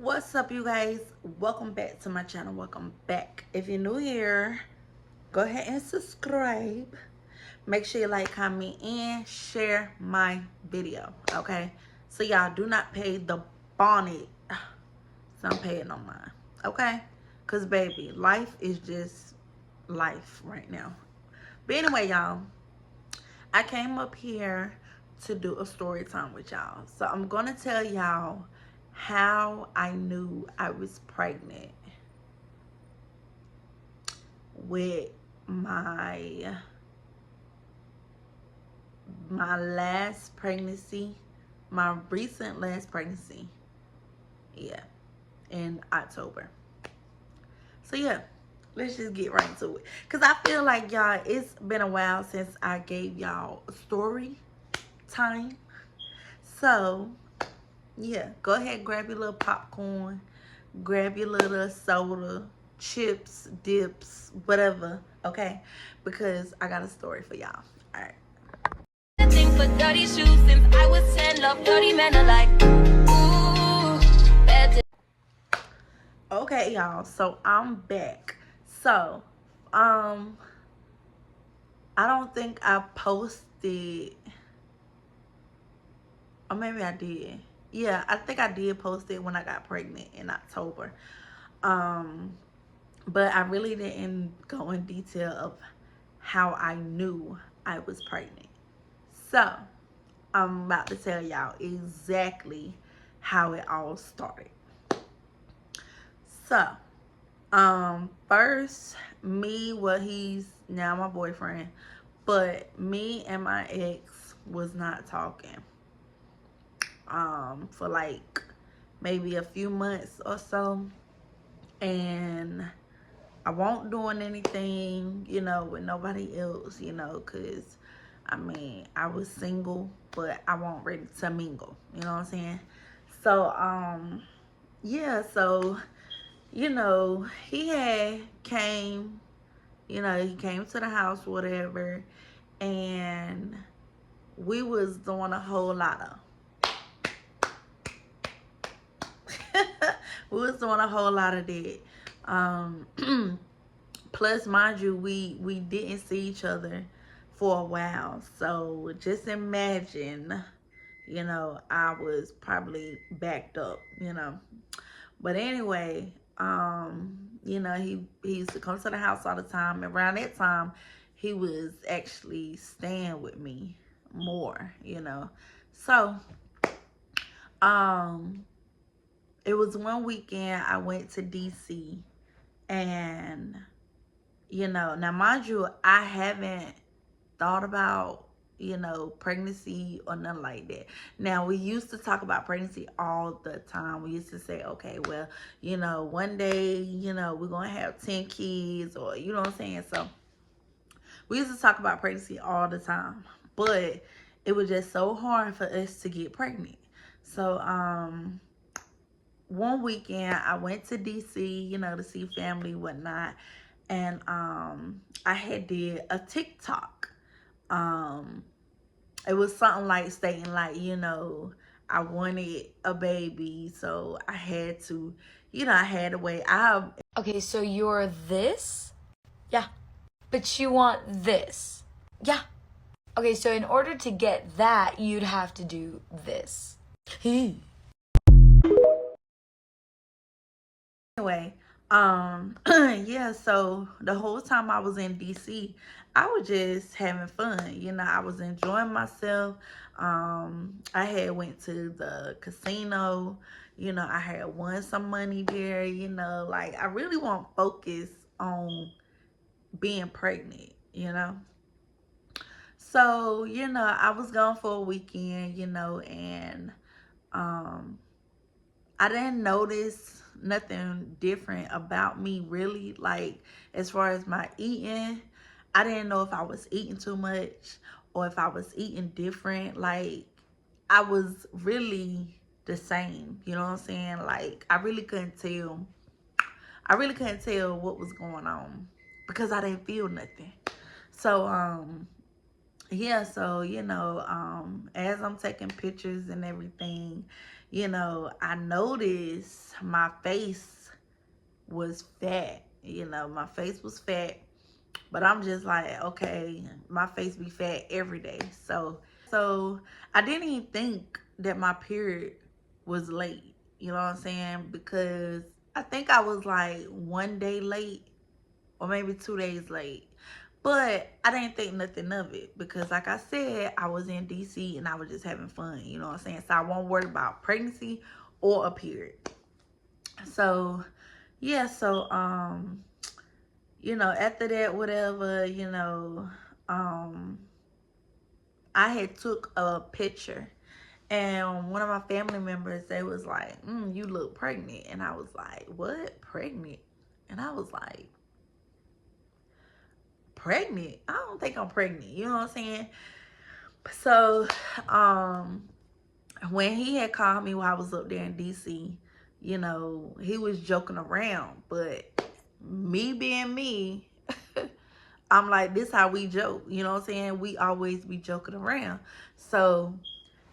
What's up, you guys? Welcome back to my channel. Welcome back. If you're new here, go ahead and subscribe. Make sure you like, comment, and share my video. Okay? So y'all do not pay the bonnet. So I'm paying no mind. Okay? Because baby, life is just life right now. But anyway, y'all, I came up here to do a story time with y'all. So I'm gonna tell y'all how I knew I was pregnant with my last pregnancy, my recent last pregnancy. Yeah, in October. So yeah, let's just get right into it. Cause I feel like y'all, it's been a while since I gave y'all a story time. So yeah, go ahead, grab your little popcorn, grab your little soda, chips, dips, whatever, okay? Because I got a story for y'all. All right. For dirty shoes since I was 10, love dirty men alike. Okay, y'all, so I'm back. So, I don't think I posted, or maybe I did. Yeah, I think I did post it when I got pregnant in October. But I really didn't go in detail of how I knew I was pregnant. So, I'm about to tell y'all exactly how it all started. So, first, he's now my boyfriend, but me and my ex was not talking, for like maybe a few months or so, and I won't doing anything, with nobody else, cause I mean, I was single, but I wasn't ready to mingle, you know what I'm saying? So, yeah, so, he had came, he came to the house, whatever, and we was doing a whole lot of, we was doing a whole lot of that. Plus, mind you, we didn't see each other for a while. So just imagine, I was probably backed up. But anyway, he used to come to the house all the time. Around that time, he was actually staying with me more. So, um, it was one weekend I went to DC, and now mind you, I haven't thought about, pregnancy or nothing like that. Now, we used to talk about pregnancy all the time. We used to say, okay, well, one day, we're going to have 10 kids, or, you know what I'm saying? So we used to talk about pregnancy all the time, but it was just so hard for us to get pregnant. So, one weekend I went to DC, to see family, whatnot, and I had did a TikTok. It was something like stating like, I wanted a baby, so I had to, I had to wait. Okay, so you're this? Yeah. But you want this? Yeah. Okay, so in order to get that, you'd have to do this. Anyway, yeah, so the whole time I was in DC, I was just having fun. I was enjoying myself. I had went to the casino. I had won some money there. Like, I really want focus on being pregnant. So, I was gone for a weekend, and um I didn't notice nothing different about me, really. Like, as far as my eating, I didn't know if I was eating too much or if I was eating different. Like, I was really the same, you know what I'm saying? Like, I really couldn't tell. I really couldn't tell what was going on because I didn't feel nothing. So, yeah, so, as I'm taking pictures and everything, I noticed my face was fat. My face was fat. But I'm just like, okay, my face be fat every day. So I didn't even think that my period was late. You know what I'm saying? Because I think I was like 1 day late or maybe 2 days late. But I didn't think nothing of it because, like I said, I was in DC and I was just having fun. You know what I'm saying? So I won't worry about pregnancy or a period. So, yeah, after that, whatever, I had took a picture, and one of my family members, they was like, you look pregnant. And I was like, what? Pregnant? And I was like, pregnant? I don't think I'm pregnant. You know what I'm saying? So, when he had called me while I was up there in DC, he was joking around, but me being me, I'm like, this how we joke. You know what I'm saying? We always be joking around. So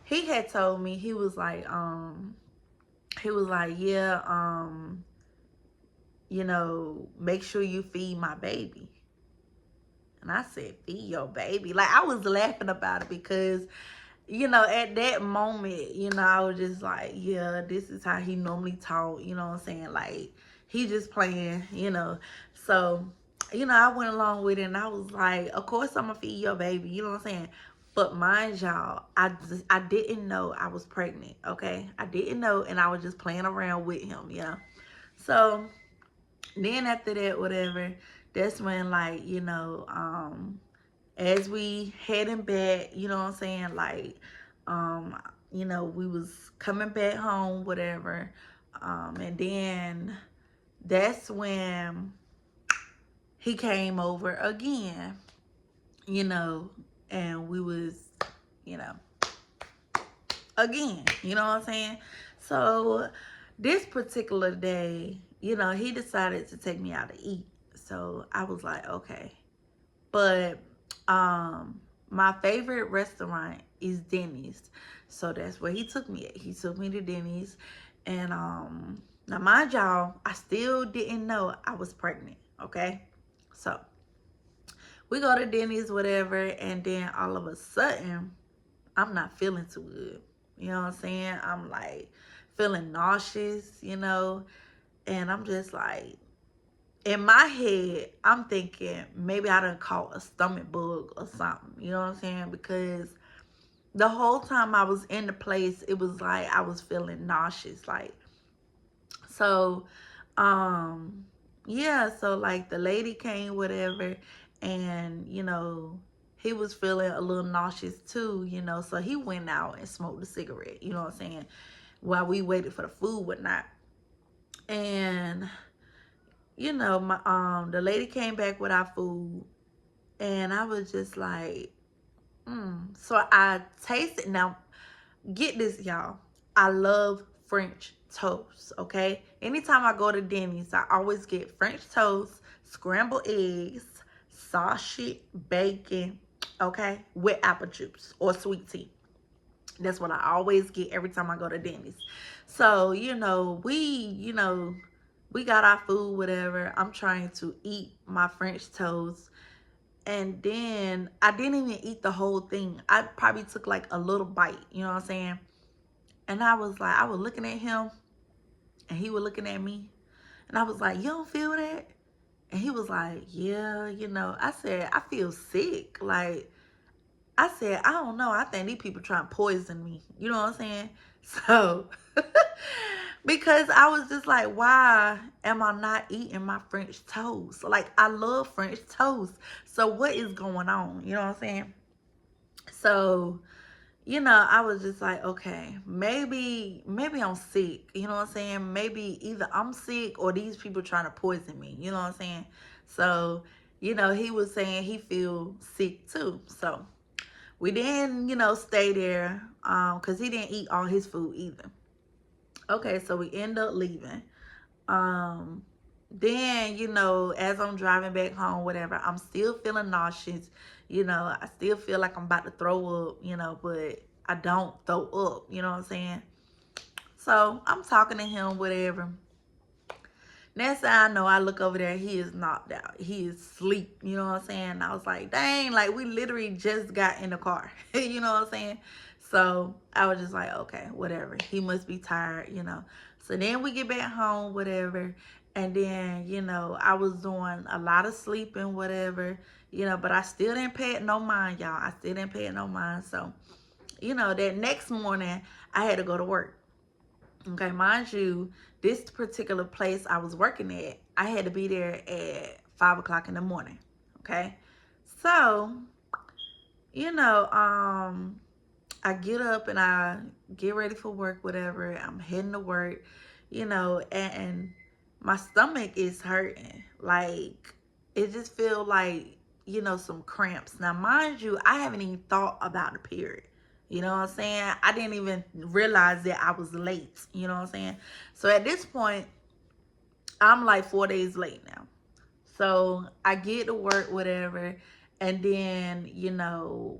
he had told me, yeah, make sure you feed my baby. And I said, feed your baby. Like, I was laughing about it because, at that moment, I was just like, yeah, this is how he normally talk. You know what I'm saying? Like, he just playing. So, I went along with it and I was like, of course I'm gonna feed your baby. You know what I'm saying? But mind y'all, I didn't know I was pregnant, okay? I didn't know, and I was just playing around with him, So then after that, whatever, that's when, like, as we heading back, you know what I'm saying, like, we was coming back home, whatever, and then that's when he came over again, and we was, you know, again, you know what I'm saying? So this particular day, he decided to take me out to eat. So I was like, okay. But my favorite restaurant is Denny's. So that's where he took me at. He took me to Denny's. And now mind y'all, I still didn't know I was pregnant, okay? So we go to Denny's, whatever, and then all of a sudden, I'm not feeling too good. You know what I'm saying? I'm like feeling nauseous, and I'm just like, in my head, I'm thinking maybe I done caught a stomach bug or something. You know what I'm saying? Because the whole time I was in the place, it was like I was feeling nauseous. Like, so, yeah. So, like, the lady came, whatever, and, he was feeling a little nauseous too, so he went out and smoked a cigarette, you know what I'm saying, while we waited for the food, whatnot. And my the lady came back with our food, and I was just like, So I tasted. Now, get this, y'all. I love French toast, okay? Anytime I go to Denny's, I always get French toast, scrambled eggs, sausage, bacon, okay, with apple juice or sweet tea. That's what I always get every time I go to Denny's. So, we got our food, whatever. I'm trying to eat my French toast. And then I didn't even eat the whole thing. I probably took like a little bite, you know what I'm saying? And I was looking at him, and he was looking at me. And I was like, you don't feel that? And he was like, yeah, I said, I feel sick. Like, I said, I don't know. I think these people trying to poison me. You know what I'm saying? So, because I was just like, why am I not eating my French toast? Like, I love French toast. So, what is going on? You know what I'm saying? So, I was just like, okay, maybe I'm sick. You know what I'm saying? Maybe either I'm sick or these people trying to poison me. You know what I'm saying? So, he was saying he feel sick too. So, we didn't, stay there because he didn't eat all his food either. Okay, so we end up leaving. Then, as I'm driving back home, whatever, I'm still feeling nauseous. I still feel like I'm about to throw up, but I don't throw up. You know what I'm saying? So I'm talking to him, whatever. Next thing I know, I look over there, he is knocked out. He is asleep, you know what I'm saying? I was like, dang, like we literally just got in the car, you know what I'm saying? So I was just like, okay, whatever. He must be tired, you know. So then we get back home, whatever. And then, you know, I was doing a lot of sleeping, whatever, you know, but I still didn't pay it no mind, y'all. I still didn't pay it no mind. So, you know, that next morning, I had to go to work. Okay, mind you, this particular place I was working at, I had to be there at 5 o'clock in the morning. Okay, so you know, I get up and I get ready for work, whatever. I'm heading to work, you know, and my stomach is hurting. Like it just feel like, you know, some cramps. Now, mind you, I haven't even thought about the period. You know what I'm saying? I didn't even realize that I was late. You know what I'm saying? So at this point, I'm like 4 days late now. So I get to work, whatever, and then, you know,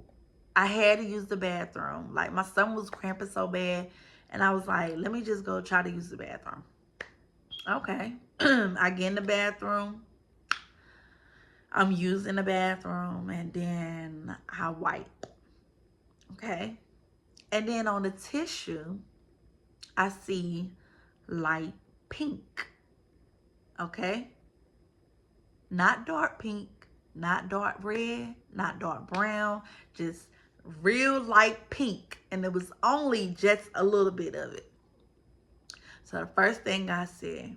I had to use the bathroom. Like my stomach was cramping so bad, and I was like, let me just go try to use the bathroom. Okay. I get in the bathroom. I'm using the bathroom, and then I wipe. Okay. And then on the tissue, I see light pink. Okay. Not dark pink, not dark red, not dark brown, just real light pink. And it was only just a little bit of it. So the first thing I said,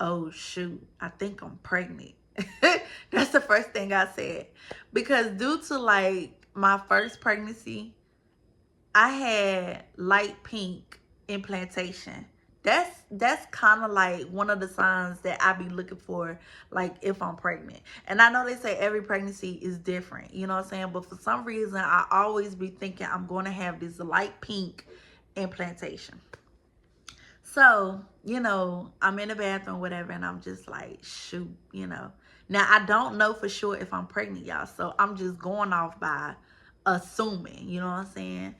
oh shoot, I think I'm pregnant. That's the first thing I said. Because due to like my first pregnancy, I had light pink implantation. That's kind of like one of the signs that I be looking for, like if I'm pregnant. And I know they say every pregnancy is different, you know what I'm saying? But for some reason, I always be thinking I'm going to have this light pink implantation. So, you know, I'm in the bathroom, whatever, and I'm just like, shoot, you know. Now, I don't know for sure if I'm pregnant, y'all. So I'm just going off by assuming, you know what I'm saying?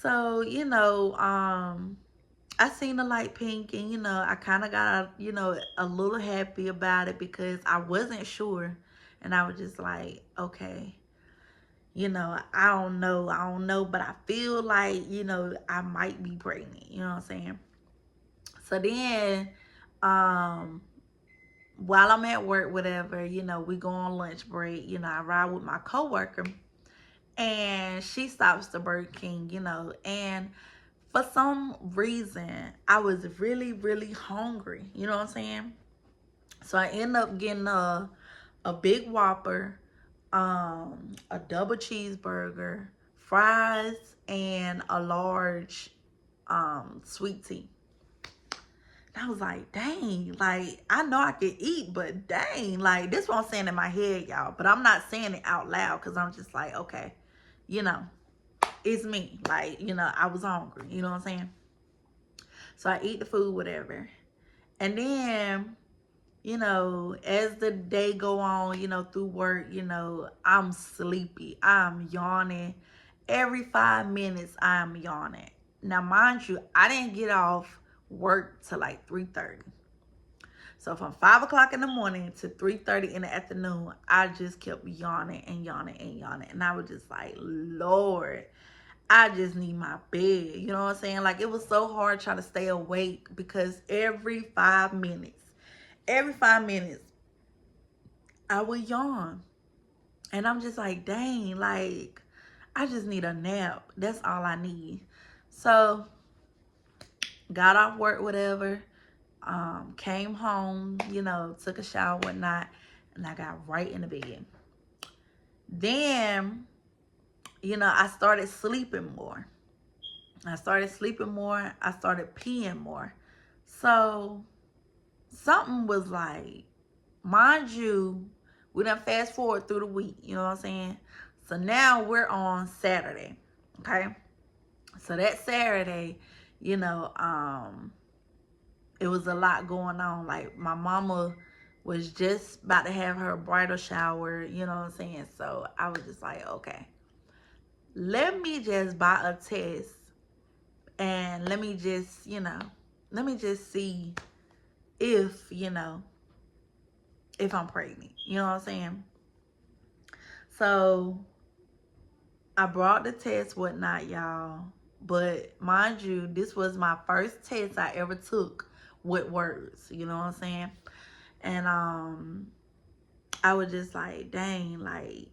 So, you know, I seen the light pink and, you know, I kind of got, you know, a little happy about it because I wasn't sure. And I was just like, okay, you know, I don't know, but I feel like, you know, I might be pregnant, you know what I'm saying? So then, while I'm at work, whatever, you know, we go on lunch break, you know, I ride with my coworker and she stops to Burger King, you know, and for some reason, I was really, really hungry. You know what I'm saying? So I end up getting a big Whopper, a double cheeseburger, fries, and a large sweet tea. And I was like, dang, like I know I could eat, but dang, like this what I'm saying in my head, y'all. But I'm not saying it out loud because I'm just like, okay, you know, it's me. Like, you know, I was hungry. You know what I'm saying? So I eat the food, whatever. And then, you know, as the day go on, you know, through work, you know, I'm sleepy. I'm yawning. Every 5 minutes, I'm yawning. Now, mind you, I didn't get off work till like 3:30. So from 5 o'clock in the morning to 3:30 in the afternoon, I just kept yawning and yawning and yawning. And I was just like, Lord, I just need my bed. You know what I'm saying? Like it was so hard trying to stay awake because every 5 minutes, I would yawn. And I'm just like, dang, like I just need a nap. That's all I need. So got off work, whatever. Came home, you know, took a shower, whatnot, and I got right in the bed. Then, you know, I started sleeping more. I started sleeping more. I started peeing more. So something was like, mind you, we done fast forward through the week. You know what I'm saying? So now we're on Saturday. Okay. So that Saturday, you know, it was a lot going on. Like my mama was just about to have her bridal shower. You know what I'm saying? So I was just like, okay, let me just buy a test and let me just, let me just see if, if I'm pregnant. You know what I'm saying? So I brought the test, whatnot, y'all. But mind you, this was my first test I ever took with words. You know what I'm saying? And I was just like, dang, like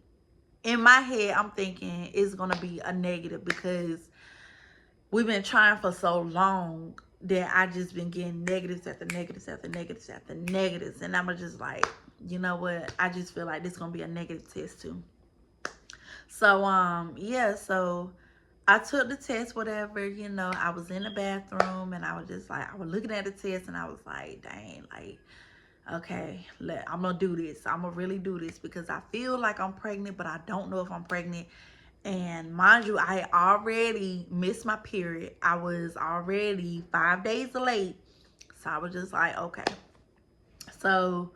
in my head, I'm thinking it's gonna be a negative because we've been trying for so long that I just been getting negatives after negatives after negatives after negatives. And I'm just like, you know what? I just feel like this is gonna be a negative test too. So yeah, so I took the test, whatever, I was in the bathroom and I was just like, I was looking at the test and I was like, dang, like, okay, I'm gonna do this. I'm gonna really do this because I feel like I'm pregnant, but I don't know if I'm pregnant. And mind you, I already missed my period. I was already 5 days late. So I was just like, okay. So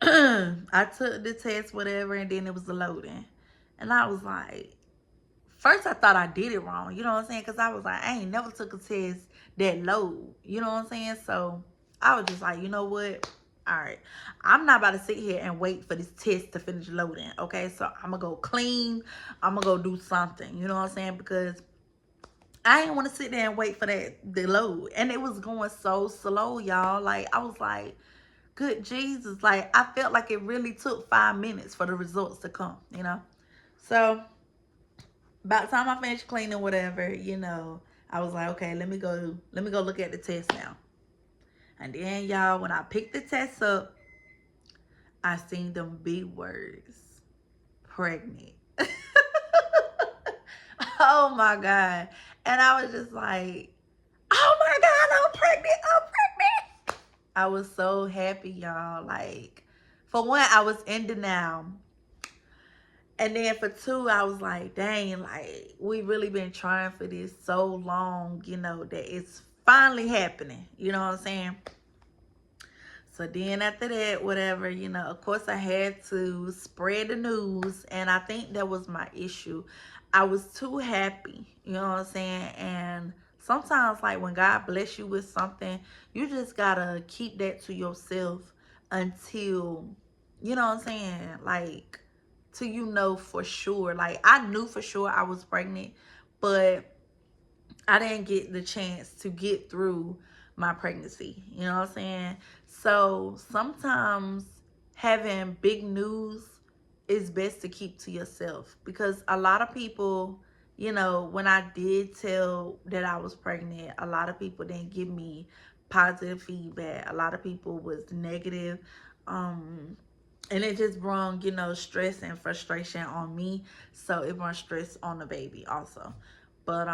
I took the test, whatever, and then it was the loading. And I was like, first I thought I did it wrong. You know what I'm saying? Because I was like, I ain't never took a test that low. You know what I'm saying? So I was just like, you know what? All right, I'm not about to sit here and wait for this test to finish loading. Okay, so I'm gonna go clean. I'm gonna go do something. You know what I'm saying? Because I didn't want to sit there and wait for the load, and it was going so slow, y'all. Like I was like, good Jesus, like I felt like it really took 5 minutes for the results to come. So by the time I finished cleaning, whatever, I was like, okay, let me go look at the test now. And then y'all, when I picked the test up, I seen them big words, pregnant. Oh my God. And I was just like, oh my God, I'm pregnant. I'm pregnant. I was so happy, y'all. Like, for one, I was in denial. And then for two, I was like, dang, like, we really been trying for this so long, that it's finally happening. You know what I'm saying? So then after that, whatever, of course I had to spread the news. And I think that was my issue. I was too happy, you know what I'm saying? And sometimes, like, when God bless you with something, you just gotta keep that to yourself until, you know what I'm saying? Like, till you know for sure. Like, I knew for sure I was pregnant, but I didn't get the chance to get through my pregnancy. You know what I'm saying? So sometimes having big news is best to keep to yourself because a lot of people, when I did tell that I was pregnant, a lot of people didn't give me positive feedback. A lot of people was negative. And it just brought, stress and frustration on me. So it brought stress on the baby also. But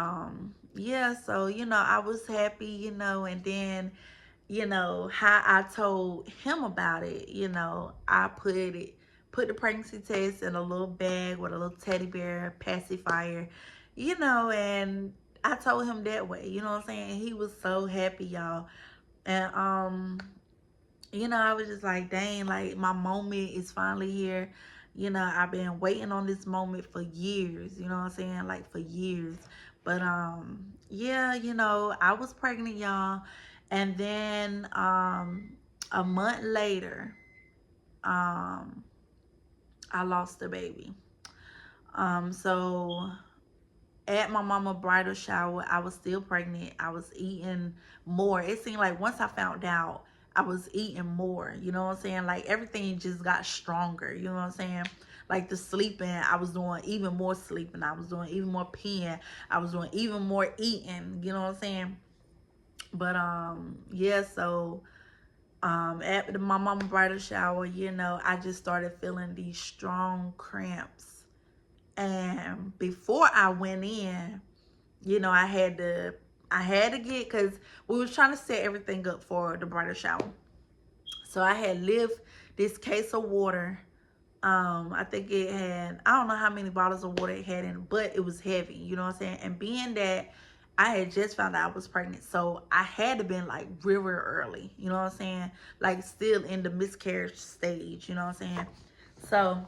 yeah, so I was happy, and then how I told him about it, I put the pregnancy test in a little bag with a little teddy bear pacifier, and I told him that way, you know what I'm saying? He was so happy, y'all. And I was just like, dang, like my moment is finally here. I've been waiting on this moment for years, you know what I'm saying? Like for years. But yeah, I was pregnant, y'all. And then a month later, I lost the baby. So at my mama bridal shower, I was still pregnant. I was eating more. It seemed like once I found out, I was eating more. You know what I'm saying? Like everything just got stronger. You know what I'm saying? Like the sleeping, I was doing even more sleeping. I was doing even more peeing. I was doing even more eating. You know what I'm saying? But yeah, so at my mama bridal shower, I just started feeling these strong cramps. And before I went in, I had to get, because we was trying to set everything up for the bridal shower. So I had lived this case of water. I think it had, I don't know how many bottles of water it had in it, but it was heavy, you know what I'm saying? And being that I had just found out I was pregnant, so I had to been like real early, you know what I'm saying? Like still in the miscarriage stage, you know what I'm saying? So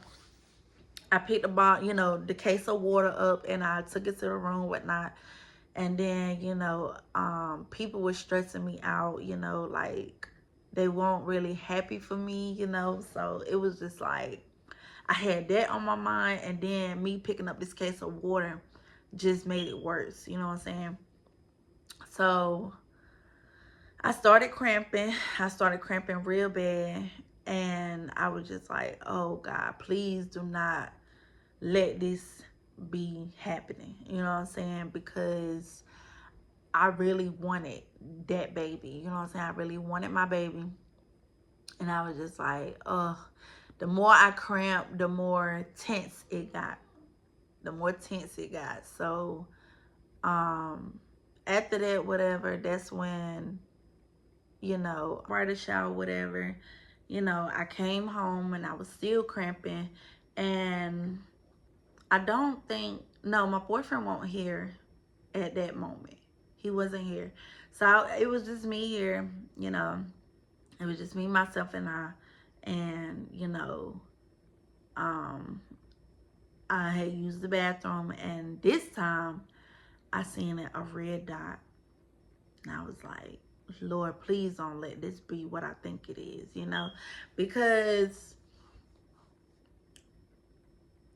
I picked the bottle, the case of water up, and I took it to the room, whatnot. And then, people were stressing me out, like they weren't really happy for me, so it was just like I had that on my mind, and then me picking up this case of water just made it worse, you know what I'm saying? So I started cramping. I started cramping real bad, and I was just like, oh God, please do not let this be happening, you know what I'm saying? Because I really wanted that baby, you know what I'm saying? I really wanted my baby. And I was just like, ugh. The more I cramped, the more tense it got. The more tense it got. So, after that, whatever, that's when, right a shower, whatever, I came home and I was still cramping. And I don't think, no, my boyfriend wasn't here at that moment. He wasn't here. So it was just me here, it was just me, myself, and I. And, um, I had used the bathroom, and this time I seen a red dot. And I was like, Lord, please don't let this be what I think it is, because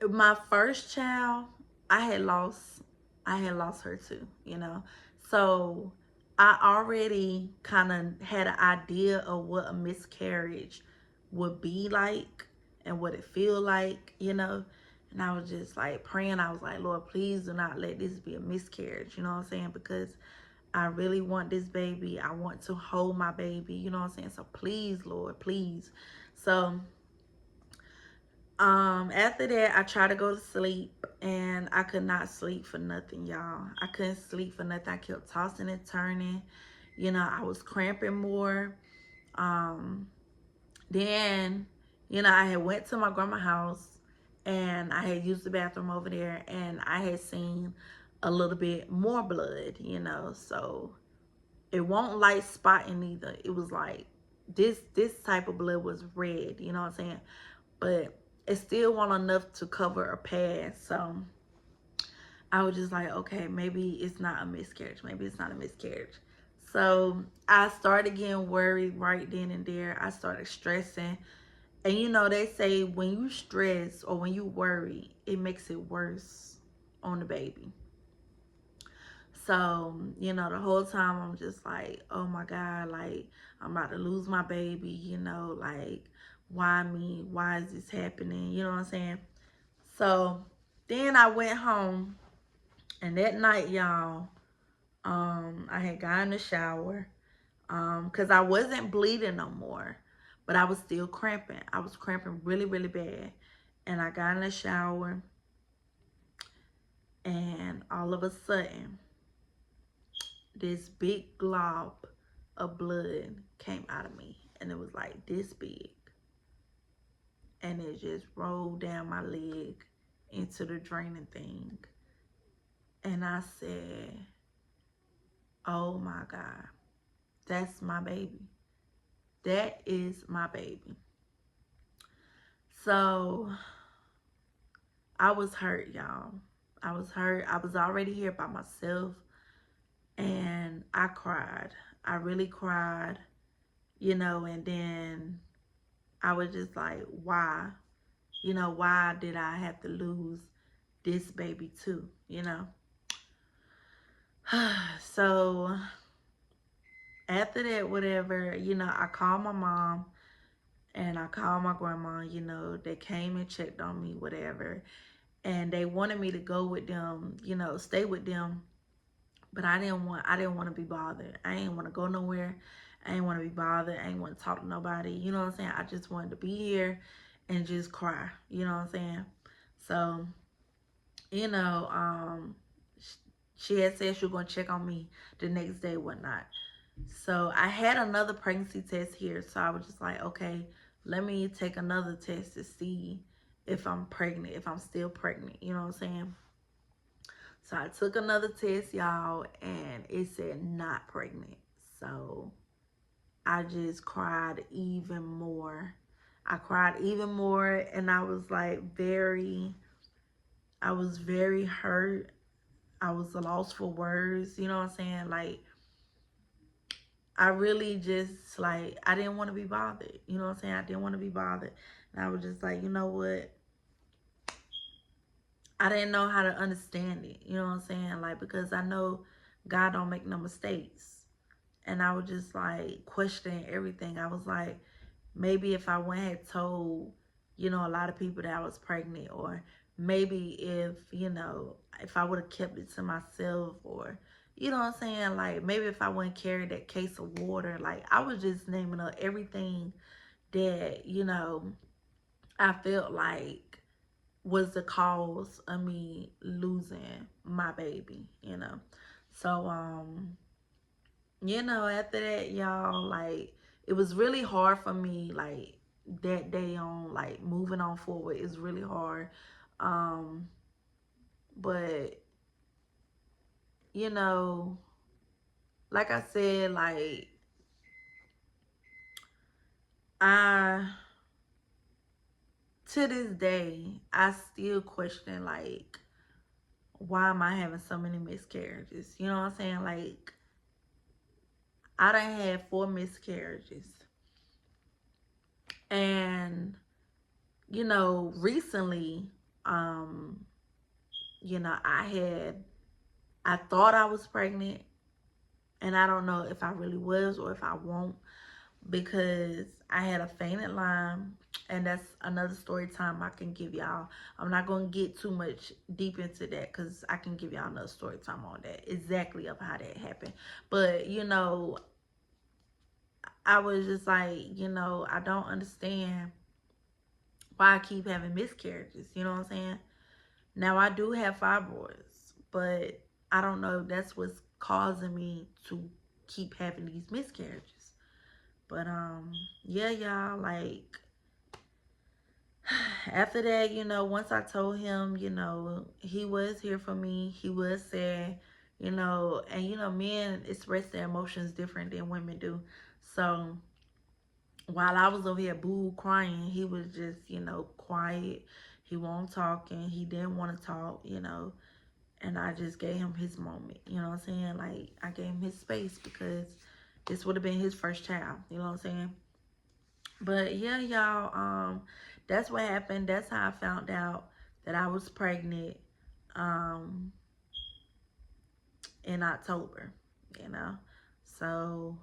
my first child, I had lost her too, So I already kind of had an idea of what a miscarriage would be like and what it feel like, And I was just like praying. I was like, Lord, please do not let this be a miscarriage, you know what I'm saying? Because I really want this baby. I want to hold my baby, you know what I'm saying? So please, Lord, please. So after that, I tried to go to sleep, and I could not sleep for nothing, y'all. I couldn't sleep for nothing. I kept tossing and turning. I was cramping more. Um, then, I had went to my grandma's house, and I had used the bathroom over there, and I had seen a little bit more blood, so it won't like spotting either. It was like this type of blood was red, you know what I'm saying? But it still wasn't enough to cover a pad. So I was just like, okay, maybe it's not a miscarriage. Maybe it's not a miscarriage. So I started getting worried right then and there. I started stressing. And they say when you stress or when you worry, it makes it worse on the baby. So, the whole time I'm just like, oh my God, like I'm about to lose my baby, like why me? Why is this happening? You know what I'm saying? So then I went home, and that night, y'all, I had got in the shower, because I wasn't bleeding no more, but I was still cramping. I was cramping really, really bad. And I got in the shower, and all of a sudden, this big glob of blood came out of me, and it was like this big, and it just rolled down my leg into the draining thing. And I said, oh my God, that's my baby. That is my baby. So I was hurt, y'all. I was hurt. I was already here by myself, and I cried. I really cried, and then I was just like, why? Why did I have to lose this baby too, So after that, whatever, I called my mom, and I called my grandma, they came and checked on me, whatever. And they wanted me to go with them, stay with them. But I didn't want to be bothered. I didn't want to go nowhere. I didn't want to be bothered. I didn't want to talk to nobody. You know what I'm saying? I just wanted to be here and just cry. You know what I'm saying? So, you know, um, she had said she was going to check on me the next day, whatnot. So I had another pregnancy test here. So I was just like, okay, let me take another test to see if I'm pregnant, if I'm still pregnant. You know what I'm saying? So I took another test, y'all, and it said not pregnant. So I just cried even more. I cried even more, and I was like I was very hurt. I was lost for words, you know what I'm saying? Like, I really just, like, I didn't want to be bothered, you know what I'm saying? I didn't want to be bothered. And I was just like, you know what? I didn't know how to understand it, you know what I'm saying? Like, because I know God don't make no mistakes. And I was just like questioning everything. I was like, maybe if I went had told, a lot of people that I was pregnant, or maybe if I would have kept it to myself, or you know what I'm saying, like maybe if I wouldn't carry that case of water, like I was just naming up everything that I felt like was the cause of me losing my baby. So after that, y'all, like, it was really hard for me, like, that day on, like, moving on forward is really hard. Um, but, you know, like I said, like, I, to this day, I still question, like, why am I having so many miscarriages? You know what I'm saying? Like, I done had 4 miscarriages. And, recently, um, I thought I was pregnant, and I don't know if I really was or if I won't, because I had a fainted line, and that's another story time I can give y'all. I'm not going to get too much deep into that, because I can give y'all another story time on that, exactly of how that happened. But, I was just like, I don't understand why I keep having miscarriages, you know what I'm saying? Now, I do have fibroids, but I don't know if that's what's causing me to keep having these miscarriages. But yeah, y'all, like, after that, once I told him, he was here for me. He was sad, and men express their emotions different than women do. So while I was over here boo crying, he was just, quiet. He won't talk, and he didn't want to talk, and I just gave him his moment. You know what I'm saying? Like, I gave him his space, because this would have been his first child. You know what I'm saying? But yeah, y'all, that's what happened. That's how I found out that I was pregnant um in October, you know. So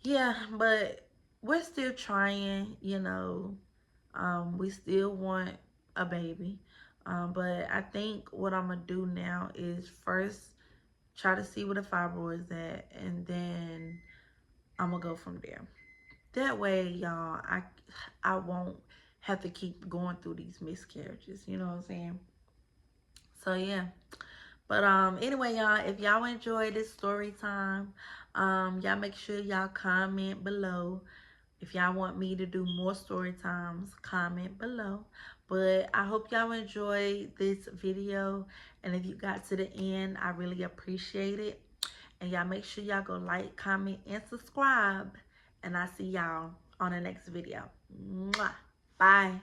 yeah, but we're still trying, we still want a baby. But I think what I'm gonna do now is first try to see where the fibroids at, and then I'm gonna go from there. That way, y'all, I won't have to keep going through these miscarriages. You know what I'm saying? So yeah. But anyway, y'all, if y'all enjoyed this story time, y'all make sure y'all comment below. If y'all want me to do more story times, comment below. But I hope y'all enjoyed this video. And if you got to the end, I really appreciate it. And y'all make sure y'all go like, comment, and subscribe. And I see y'all on the next video. Mwah. Bye.